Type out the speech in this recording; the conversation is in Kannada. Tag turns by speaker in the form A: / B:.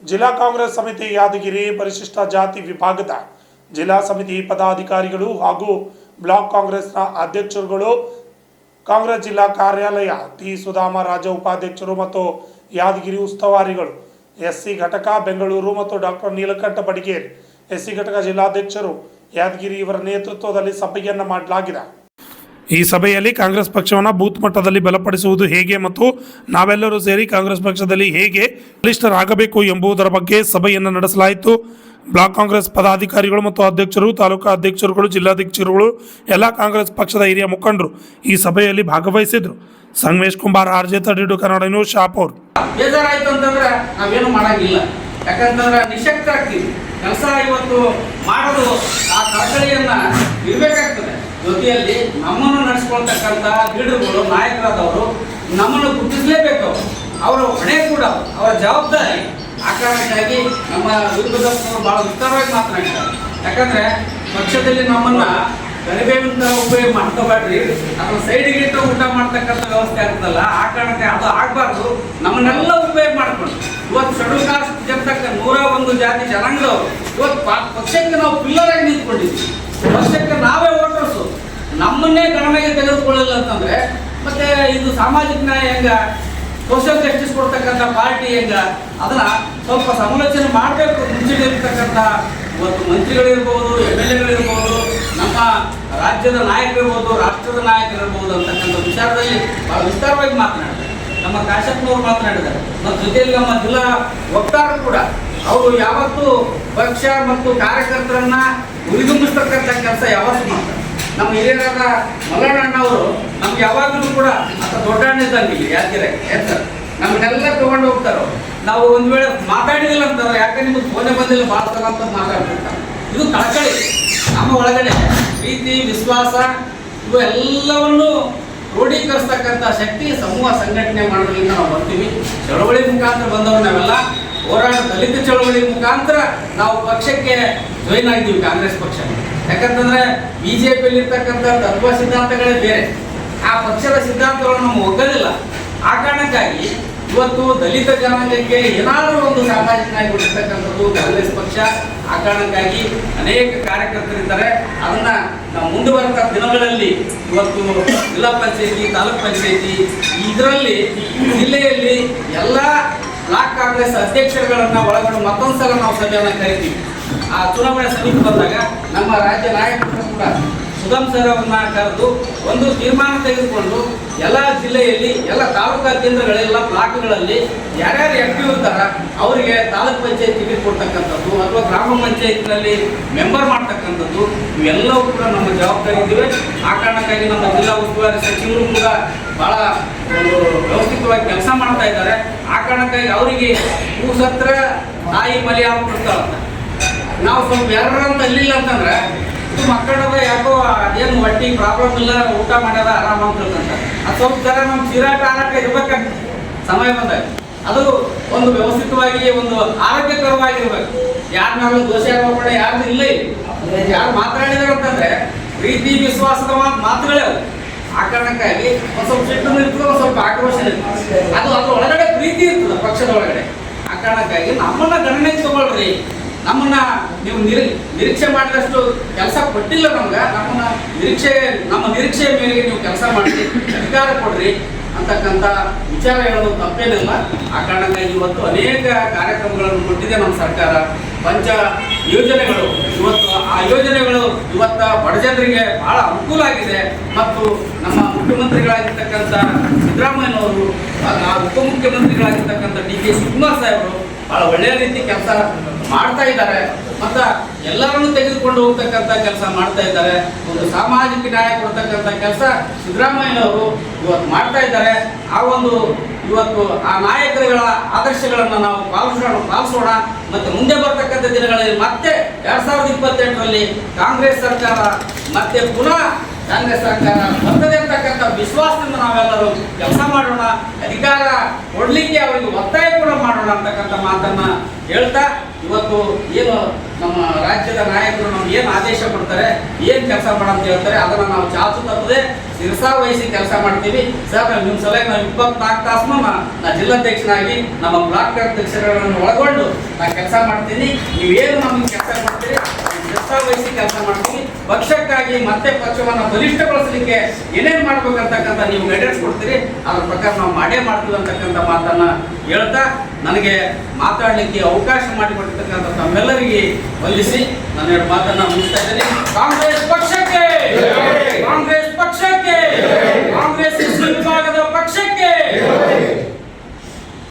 A: ಜಿಲ್ಲಾ ಕಾಂಗ್ರೆಸ್ ಸಮಿತಿ ಯಾದಗಿರಿ ಪರಿಶಿಷ್ಟ ಜಾತಿ ವಿಭಾಗದ ಜಿಲ್ಲಾ ಸಮಿತಿ ಪದಾಧಿಕಾರಿಗಳು ಹಾಗೂ ಬ್ಲಾಕ್ ಕಾಂಗ್ರೆಸ್ನ ಅಧ್ಯಕ್ಷರುಗಳು, ಕಾಂಗ್ರೆಸ್ ಜಿಲ್ಲಾ ಕಾರ್ಯಾಲಯ ಟಿ ಸುಧಾಮರಾಜ ಉಪಾಧ್ಯಕ್ಷರು ಮತ್ತು ಯಾದಗಿರಿ ಉಸ್ತುವಾರಿಗಳು, ಎಸ್ಸಿ ಘಟಕ ಬೆಂಗಳೂರು ಮತ್ತು ಡಾಕ್ಟರ್ ನೀಲಕಂಠ ಬಡಿಗೇರ್ ಎಸ್ಸಿ ಘಟಕ ಜಿಲ್ಲಾಧ್ಯಕ್ಷರು ಯಾದಗಿರಿ ಇವರ ನೇತೃತ್ವದಲ್ಲಿ ಸಭೆಯನ್ನು ಮಾಡಲಾಗಿದೆ. ಈ ಸಭೆಯಲ್ಲಿ ಕಾಂಗ್ರೆಸ್ ಪಕ್ಷವನ್ನು ಬೂತ್ ಮಟ್ಟದಲ್ಲಿ ಬಲಪಡಿಸುವುದು ಹೇಗೆ ಮತ್ತು ನಾವೆಲ್ಲರೂ ಸೇರಿ ಕಾಂಗ್ರೆಸ್ ಪಕ್ಷದಲ್ಲಿ ಹೇಗೆ ಬಲಿಷ್ಠರಾಗಬೇಕು ಎಂಬುದರ ಬಗ್ಗೆ ಸಭೆಯನ್ನು ನಡೆಸಲಾಯಿತು. ಬ್ಲಾಕ್ ಕಾಂಗ್ರೆಸ್ ಪದಾಧಿಕಾರಿಗಳು ಮತ್ತು ಅಧ್ಯಕ್ಷರು, ತಾಲೂಕಾ ಅಧ್ಯಕ್ಷರುಗಳು, ಜಿಲ್ಲಾಧ್ಯಕ್ಷರುಗಳು, ಎಲ್ಲ ಕಾಂಗ್ರೆಸ್ ಪಕ್ಷದ ಹಿರಿಯ ಮುಖಂಡರು ಈ ಸಭೆಯಲ್ಲಿ ಭಾಗವಹಿಸಿದ್ರು. Sangamesh Kumar, RJ 32 Kannada news, Shapur.
B: ಬೇಜಾರಾಯ್ತು ಅಂತಂದ್ರೆ ನಾವೇನು ಮಾಡಂಗಿಲ್ಲ, ಯಾಕಂತಂದ್ರೆ ನಿಶಕ್ತ ಆಗ್ತೀವಿ. ಕೆಲಸ ಇವತ್ತು ಮಾಡೋದು ಆ ಕಳಕಳಿಯನ್ನ ಇರಬೇಕಾಗ್ತದೆ. ಜೊತೆಯಲ್ಲಿ ನಮ್ಮನ್ನು ನಡೆಸ್ಕೊಳ್ತಕ್ಕಂಥ ಲೀಡರ್ಗಳು, ನಾಯಕರಾದವರು ನಮ್ಮನ್ನು ಗುರುತಿಸಲೇಬೇಕು. ಅವರ ಹೊಣೆ ಕೂಡ ಅವರ ಜವಾಬ್ದಾರಿ. ಆ ಕಾರಣಕ್ಕಾಗಿ ನಮ್ಮ ವಿರೋಧದವರು ಬಹಳ ವಿಸ್ತಾರವಾಗಿ ಮಾತನಾಡಿದ್ದಾರೆ. ಯಾಕಂದ್ರೆ ಪಕ್ಷದಲ್ಲಿ ನಮ್ಮನ್ನ ಕರಿಬೇವಿನ ಉಪಯೋಗ ಮಾಡ್ಕೋಬೇಡ್ರಿ, ಅಥವಾ ಸೈಡಿಗೆ ಇಟ್ಟು ಊಟ ಮಾಡ್ತಕ್ಕಂಥ ವ್ಯವಸ್ಥೆ ಆಗ್ತದಲ್ಲ, ಆ ಕಾರಣಕ್ಕೆ ಅದು ಆಗಬಾರ್ದು. ನಮ್ಮನ್ನೆಲ್ಲ ಉಪಯೋಗ ಮಾಡ್ಕೊಂಡು ಇವತ್ತು ಶೆಡ್ಯೂಲ್ ಕಾಸ್ಟ್ ಜನತಕ್ಕ 101 ಜಾತಿ ಜನಾಂಗದವರು ಇವತ್ತು ಪಕ್ಷಕ್ಕೆ ನಾವು ಪಿಲ್ಲರ್ ಆಗಿ ನಿಂತ್ಕೊಂಡಿದ್ವಿ. ಪಕ್ಷಕ್ಕೆ ನಾವೇ ವೋಟರ್ಸು. ನಮ್ಮನ್ನೇ ಗಣನೆಗೆ ತೆಗೆದುಕೊಳ್ಳಿಲ್ಲ ಅಂತಂದ್ರೆ ಮತ್ತೆ ಇದು ಸಾಮಾಜಿಕ ನ್ಯಾಯ ಹೆಂಗ, ಸೋಷಿಯಲ್ ಜಸ್ಟಿಸ್ ಕೊಡ್ತಕ್ಕಂಥ ಪಾರ್ಟಿ ಹೆಂಗ, ಅದನ್ನ ಸ್ವಲ್ಪ ಸಮಾಲೋಚನೆ ಮಾಡಬೇಕು. ಮುಂಚಿರ್ತಕ್ಕಂಥ ಇವತ್ತು ಮಂತ್ರಿಗಳಿರ್ಬೋದು, MLAಗಳಿರ್ಬೋದು, ನಮ್ಮ ರಾಜ್ಯದ ನಾಯಕರಿರ್ಬೋದು, ರಾಷ್ಟ್ರದ ನಾಯಕರಿರ್ಬೋದು ಅಂತಕ್ಕಂಥ ವಿಚಾರದಲ್ಲಿ ಬಹಳ ವಿಸ್ತಾರವಾಗಿ ಮಾತನಾಡಿದ್ದಾರೆ. ನಮ್ಮ ಕಾಶಪ್ಪನವರು ಮಾತನಾಡಿದ್ದಾರೆ. ಮತ್ತು ಜೊತೆಯಲ್ಲಿ ನಮ್ಮ ಜಿಲ್ಲಾ ವಕ್ತಾರರು ಕೂಡ ಅವರು ಯಾವತ್ತೂ ಪಕ್ಷ ಮತ್ತು ಕಾರ್ಯಕರ್ತರನ್ನ ಉರಿದುಂಬಿಸ್ತಕ್ಕಂಥ ಕೆಲಸ ಯಾವತ್ತೂ ಮಾಡ್ತಾರೆ. ನಮ್ಮ ಹಿರಿಯರಾದ ಮಲ್ಲಣ್ಣ ಅವರು ನಮ್ಗೆ ಯಾವಾಗಲೂ ಕೂಡ ಅಂತ ದೊಡ್ಡ ಅಣ್ಣಿದ್ದಂಗೆ ಯಾಕೆ ನಮ್ಮನ್ನೆಲ್ಲ ತಗೊಂಡು ಹೋಗ್ತಾರೋ. ನಾವು ಒಂದು ವೇಳೆ ಮಾತಾಡಿದಿಲ್ಲ ಅಂತಾರೆ, ಯಾಕೆ ನಿಮ್ಗೆ ಫೋನೇ ಬಂದಿಲ್ಲ ಭಾಳ ಸಲ ಅಂತ ಮಾತಾಡ್ತಿರ್ತಾರೆ. ಇದು ಕಳಕಳಿ. ನಮ್ಮ ಒಳಗಡೆ ಪ್ರೀತಿ, ವಿಶ್ವಾಸ ಇವು ಎಲ್ಲವನ್ನು ಕ್ರೋಢೀಕರಿಸ್ತಕ್ಕಂಥ ಶಕ್ತಿ ಸಮೂಹ ಸಂಘಟನೆ ಮಾಡೋದ್ರಿಂದ ನಾವು ಬರ್ತೀವಿ. ಚಳವಳಿ ಮುಖಾಂತರ ಬಂದವರು ನಾವೆಲ್ಲ ಹೋರಾಟ, ದಲಿತ ಚಳವಳಿ ಮುಖಾಂತರ ನಾವು ಪಕ್ಷಕ್ಕೆ ಜಾಯಿನ್ ಆಗಿದ್ದೀವಿ, ಕಾಂಗ್ರೆಸ್ ಪಕ್ಷ. ಯಾಕಂತಂದ್ರೆ BJPಯಲ್ಲಿ ಇರ್ತಕ್ಕಂಥ ತತ್ವ ಸಿದ್ಧಾಂತಗಳೇ ಬೇರೆ, ಆ ಪಕ್ಷದ ಸಿದ್ಧಾಂತಗಳು ನಮ್ಗೆ ಒಗ್ಗಲಿಲ್ಲ. ಆ ಕಾರಣಕ್ಕಾಗಿ ಇವತ್ತು ದಲಿತ ಜನಾಂಗಕ್ಕೆ ಏನಾದರೂ ಒಂದು ಸಾಮಾಜಿಕ ನ್ಯಾಯ ಕೊಟ್ಟಿರ್ತಕ್ಕಂಥದ್ದು ಕಾಂಗ್ರೆಸ್ ಪಕ್ಷ. ಆ ಕಾರಣಕ್ಕಾಗಿ ಅನೇಕ ಕಾರ್ಯಕರ್ತರಿದ್ದಾರೆ. ಅದನ್ನ ನಾವು ಮುಂದುವರೆದ ದಿನಗಳಲ್ಲಿ ಇವತ್ತು ಜಿಲ್ಲಾ ಪಂಚಾಯತಿ, ತಾಲೂಕ್ ಪಂಚಾಯತಿ ಇದರಲ್ಲಿ ಜಿಲ್ಲೆಯಲ್ಲಿ ಎಲ್ಲ ಬ್ಲಾಕ್ ಕಾಂಗ್ರೆಸ್ ಅಧ್ಯಕ್ಷರುಗಳನ್ನ ಒಳಗೊಂಡು ಮತ್ತೊಂದು ಸಲ ನಾವು ಸಭೆಯನ್ನು ಕರಿತೀವಿ. ಆ ಚುನಾವಣೆ ಸಮೀಪ ಬಂದಾಗ ನಮ್ಮ ರಾಜ್ಯ ನಾಯಕರು ಕೂಡ ಸುಗಮ್ ಸರ್ ಅವರನ್ನ ಕರೆದು ಒಂದು ತೀರ್ಮಾನ ತೆಗೆದುಕೊಂಡು ಎಲ್ಲ ಜಿಲ್ಲೆಯಲ್ಲಿ, ಎಲ್ಲ ತಾಲೂಕಾ ಕೇಂದ್ರಗಳೆಲ್ಲ ಬ್ಲಾಕ್ಗಳಲ್ಲಿ ಯಾರ್ಯಾರು ಆಕ್ಟಿವ್ ಇರ್ತಾರ ಅವರಿಗೆ ತಾಲೂಕ್ ಪಂಚಾಯತ್ ಟಿಕೆಟ್ ಕೊಡ್ತಕ್ಕಂಥದ್ದು ಅಥವಾ ಗ್ರಾಮ ಪಂಚಾಯತ್ನಲ್ಲಿ ಮೆಂಬರ್ ಮಾಡ್ತಕ್ಕಂಥದ್ದು ಇವೆಲ್ಲವೂ ಕೂಡ ನಮ್ಮ ಜವಾಬ್ದಾರಿ ಇದ್ದೀವಿ. ಆ ಕಾರಣಕ್ಕಾಗಿ ನಮ್ಮ ಜಿಲ್ಲಾ ಉಸ್ತುವಾರಿ ಸಚಿವರು ಕೂಡ ಬಹಳ ಒಂದು ವ್ಯವಸ್ಥಿತವಾಗಿ ಕೆಲಸ ಮಾಡ್ತಾ ಇದ್ದಾರೆ. ಆ ಕಾರಣಕ್ಕಾಗಿ ಅವರಿಗೆ ಕೂಸತ್ರ ತಾಯಿ ಮಲಿ ಆಗ್ಬಿಡ್ತಾವಂತ. ನಾವು ಸ್ವಲ್ಪ ಯಾರಂತ ಅಲ್ಲಿಲ್ಲ ಅಂತಂದ್ರೆ ಇದು ಮಕ್ಕಳದ ಯಾಕೋ ಏನು ಹೊಟ್ಟಿ ಪ್ರಾಬ್ಲಮ್ ಇಲ್ಲ, ಊಟ ಮಾಡ್ಯದ ಆರಾಮ ಅಂತಂತ ಅದು ಸ್ವಲ್ಪ ಥರ ನಮ್ಮ ಚೀರಾಟ ಆರಾಟ ಇರ್ಬೇಕಾಗ್ತದೆ ಸಮಯ ಬಂದಾಗ. ಅದು ಒಂದು ವ್ಯವಸ್ಥಿತವಾಗಿ ಒಂದು ಆರೋಗ್ಯಕರವಾಗಿರ್ಬೇಕು. ಯಾರನ್ನಾದ್ರೂ ದೋಷ ಆರೋಪಣೆ ಯಾರ್ದು ಇಲ್ಲ. ಯಾರು ಮಾತಾಡಿದಾರೆ ಅಂತಂದ್ರೆ ಪ್ರೀತಿ ವಿಶ್ವಾಸದ ಮಾತುಗಳೇ ಅವು. ಆ ಕಾರಣಕ್ಕಾಗಿ ಒಂದು ಸ್ವಲ್ಪ ಸಿಟ್ಟು ಇರ್ತದೆ, ಒಂದು ಸ್ವಲ್ಪ ಆಕ್ರೋಶ ಇರ್ತದೆ. ಅದು ಅದ್ರ ಒಳಗಡೆ ಪ್ರೀತಿ ಇರ್ತದೆ ಪಕ್ಷದ ಒಳಗಡೆ. ಆ ಕಾರಣಕ್ಕಾಗಿ ನಮ್ಮನ್ನ ಗಣನೆಗೆ ತಗೊಳ್ರಿ. ನಮ್ಮನ್ನ ನೀವು ನಿರೀಕ್ಷೆ ಮಾಡಿದಷ್ಟು ಕೆಲಸ ಕೊಟ್ಟಿಲ್ಲ ನಮ್ಗೆ. ನಮ್ಮ ನಿರೀಕ್ಷೆಯ ಮೇರೆಗೆ ನೀವು ಕೆಲಸ ಮಾಡಿ ಅಧಿಕಾರ ಕೊಡ್ರಿ ಅಂತಕ್ಕಂಥ ವಿಚಾರ ಹೇಳೋದು ತಪ್ಪೇನಿಲ್ಲ. ಆ ಕಾರಣಕ್ಕಾಗಿ ಇವತ್ತು ಅನೇಕ ಕಾರ್ಯಕ್ರಮಗಳನ್ನು ಕೊಟ್ಟಿದೆ ನಮ್ಮ ಸರ್ಕಾರ. ಪಂಚ ಯೋಜನೆಗಳು ಇವತ್ತು, ಆ ಯೋಜನೆಗಳು ಇವತ್ತು ಬಡ ಜನರಿಗೆ ಬಹಳ ಅನುಕೂಲ ಆಗಿದೆ. ಮತ್ತು ನಮ್ಮ ಮುಖ್ಯಮಂತ್ರಿಗಳಾಗಿರ್ತಕ್ಕಂಥ ಸಿದ್ದರಾಮಯ್ಯನವರು, ಉಪಮುಖ್ಯಮಂತ್ರಿಗಳಾಗಿರ್ತಕ್ಕಂಥ DK ಶಿವಕುಮಾರ್ ಸಾಹೇಬರು ಬಹಳ ಒಳ್ಳೆಯ ರೀತಿ ಕೆಲಸ ಮಾಡ್ತಾ ಇದ್ದಾರೆ. ಮತ್ತು ಎಲ್ಲರನ್ನು ತೆಗೆದುಕೊಂಡು ಹೋಗ್ತಕ್ಕಂಥ ಕೆಲಸ ಮಾಡ್ತಾ ಇದ್ದಾರೆ. ಒಂದು ಸಾಮಾಜಿಕ ನ್ಯಾಯ ಕೊಡ್ತಕ್ಕಂಥ ಕೆಲಸ ಸಿದ್ದರಾಮಯ್ಯನವರು ಇವತ್ತು ಮಾಡ್ತಾ ಇದ್ದಾರೆ. ಆ ಒಂದು ಇವತ್ತು ಆ ನಾಯಕರುಗಳ ಆದರ್ಶಗಳನ್ನು ನಾವು ಪಾಲಿಸೋಣ. ಮತ್ತು ಮುಂದೆ ಬರ್ತಕ್ಕಂಥ ದಿನಗಳಲ್ಲಿ ಮತ್ತೆ 2028ರಲ್ಲಿ ಕಾಂಗ್ರೆಸ್ ಸರ್ಕಾರ ಮತ್ತೆ ಪುನಃ ಕಾಂಗ್ರೆಸ್ ಸರ್ಕಾರ ಬರ್ತದೆ ಅಂತಕ್ಕಂಥ ವಿಶ್ವಾಸದಿಂದ ನಾವೆಲ್ಲರೂ ಕೆಲಸ ಮಾಡೋಣ. ಅಧಿಕಾರ ಕೊಡ್ಲಿಕ್ಕೆ ಅವರಿಗೆ ಒತ್ತಾಯ ಕೂಡ ಮಾಡೋಣ ಅಂತಕ್ಕಂಥ ಮಾತನ್ನ ಹೇಳ್ತಾ ಇವತ್ತು ಏನು ನಮ್ಮ ರಾಜ್ಯದ ನಾಯಕರು ನಮ್ಗೆ ಏನು ಆದೇಶ ಕೊಡ್ತಾರೆ, ಏನು ಕೆಲಸ ಮಾಡಂತ ಹೇಳ್ತಾರೆ, ಅದನ್ನು ನಾವು ಚಾಚು ತಪ್ಪದೆ ಶಿರಸಾ ವಹಿಸಿ ಕೆಲಸ ಮಾಡ್ತೀವಿ. ಸರ್ ನಿಮ್ಮ ಸಲ ನಾವು 24 ತಾಸು ನಾ ಜಿಲ್ಲಾಧ್ಯಕ್ಷನಾಗಿ ನಮ್ಮ ಬ್ಲಾಕ್ ಅಧ್ಯಕ್ಷರುಗಳನ್ನು ಒಳಗೊಂಡು ನಾ ಕೆಲಸ ಮಾಡ್ತೀನಿ. ನೀವೇನು ನಮಗೆ ಕೆಲಸ ಮಾಡ್ತೀರಿ ಶಿರಸಾ ವಹಿಸಿ ಕೆಲಸ ಮಾಡ್ತೀವಿ. ಪಕ್ಷಕ್ಕಾಗಿ ಮತ್ತೆ ಪಕ್ಷವನ್ನು ಬಲಿಷ್ಠಗೊಳಿಸಲಿಕ್ಕೆ ಏನೇನು ಮಾಡ್ಬೇಕಂತಕ್ಕಂಥ ನೀವು ಗೈಡೆನ್ಸ್ ಕೊಡ್ತೀರಿ, ಅದ್ರ ಪ್ರಕಾರ ನಾವು ಮಾಡೇ ಮಾಡ್ತೀವಿ ಅಂತಕ್ಕಂಥ ಮಾತನ್ನ ಹೇಳ್ತಾ ನನಗೆ ಮಾತಾಡಲಿಕ್ಕೆ ಅವಕಾಶ ಮಾಡಿಕೊಟ್ಟಿರ್ತಕ್ಕಂಥ ತಮ್ಮೆಲ್ಲರಿಗೆ ವಂದಿಸಿ ನನ್ನ ಎರಡು ಮಾತನ್ನ ಮುಗಿಸ್ತಾ ಇದ್ದೀನಿ. ಕಾಂಗ್ರೆಸ್ ಪಕ್ಷ